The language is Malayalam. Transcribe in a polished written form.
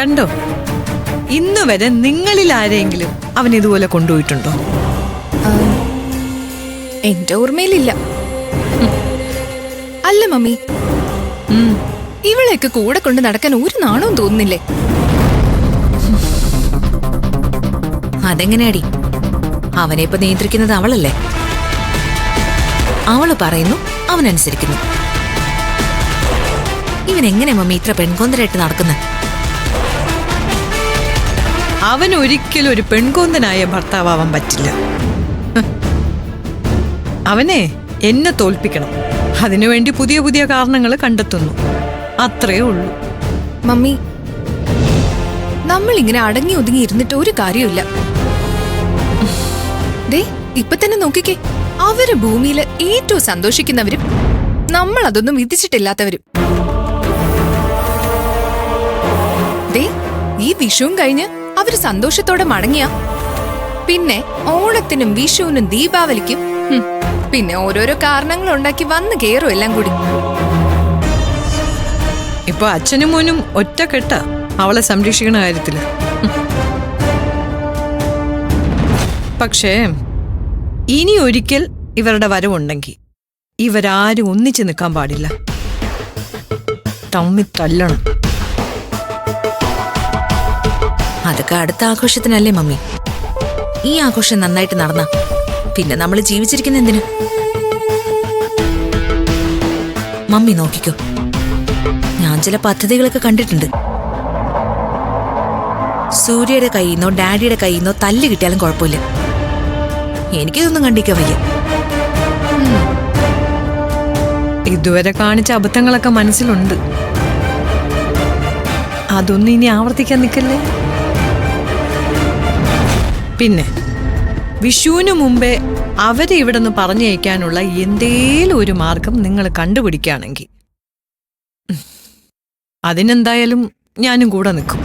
കണ്ടോ, ഇന്ന് വരെ നിങ്ങളിൽ ആരെങ്കിലും അവൻ ഇതുപോലെ കൊണ്ടുപോയിട്ടുണ്ടോ? എന്റെ ഓർമ്മയിലില്ല. അല്ല മമ്മി, ഇവളെയൊക്കെ കൂടെ കൊണ്ട് നടക്കാൻ ഒരു നാണവും തോന്നുന്നില്ലേ? അതെങ്ങനെയാടി? അവനെ ഇപ്പൊ നിയന്ത്രിക്കുന്നത് അവളല്ലേ? അവള് പറയുന്നു, അവനനുസരിക്കുന്നു. ഇവൻ എങ്ങനെ മമ്മി ഇത്ര പെൺകൊന്തരായിട്ട് നടക്കുന്നത്? അവൻ ഒരിക്കലും ഒരു പെൺകൊന്തനായ ഭർത്താവാൻ പറ്റില്ല. അവനെ എന്നെ തോൽപ്പിക്കണം. അതിനുവേണ്ടി പുതിയ പുതിയ കാരണങ്ങൾ കണ്ടെത്തുന്നു, അത്രേ ഉള്ളൂ. മമ്മി, നമ്മൾ ഇങ്ങനെ അടങ്ങി ഒതുങ്ങി ഇരുന്നിട്ട് ഒരു കാര്യമില്ല. ദേ ഇപ്പൊ തന്നെ നോക്കിക്കേ, അവര് ഭൂമിയില് ഏറ്റവും സന്തോഷിക്കുന്നവരും നമ്മൾ അതൊന്നും വിധിച്ചിട്ടില്ലാത്തവരും. ദേ ഈ വിഷുവും കഴിഞ്ഞ് അവര് സന്തോഷത്തോടെ മടങ്ങിയ പിന്നെ ഓണത്തിനും വിഷുവിനും ദീപാവലിക്കും പിന്നെ ഓരോരോ കാരണങ്ങൾ ഉണ്ടാക്കി വന്ന് കേറും എല്ലാം കൂടി. ഇപ്പൊ അച്ഛനും മോനും ഒറ്റക്കെട്ട അവളെ സംരക്ഷിക്കുന്ന കാര്യത്തില്. പക്ഷേ ഇനി ഒരിക്കൽ ഇവരുടെ വരവുണ്ടെങ്കിൽ ഇവരാരും ഒന്നിച്ചു നിൽക്കാൻ പാടില്ല, തമ്മി തല്ലണം. അതൊക്കെ അടുത്ത ആഘോഷത്തിനല്ലേ മമ്മി? ഈ ആഘോഷം നന്നായിട്ട് നടന്ന പിന്നെ നമ്മൾ ജീവിച്ചിരിക്കുന്ന എന്തിനു? മമ്മി നോക്കിക്കോ, ഞാൻ ചില പദ്ധതികളൊക്കെ കണ്ടിട്ടുണ്ട്. സൂര്യയുടെ കയ്യിന്നോ ഡാഡിയുടെ കയ്യിന്നോ തല്ല് കിട്ടിയാലും കുഴപ്പമില്ല, എനിക്കിതൊന്നും കണ്ടിക്കാൻ വയ്യ. ഇതുവരെ കാണിച്ച അബദ്ധങ്ങളൊക്കെ മനസ്സിലുണ്ട്, അതൊന്നും ഇനി ആവർത്തിക്കാൻ നിൽക്കല്ലേ. പിന്നെ വിഷുവിന് മുമ്പേ അവരെ ഇവിടെ നിന്ന് പറഞ്ഞയക്കാനുള്ള എന്തേലും ഒരു മാർഗം നിങ്ങൾ കണ്ടുപിടിക്കുകയാണെങ്കിൽ അതിനെന്തായാലും ഞാനും കൂടെ നിൽക്കും.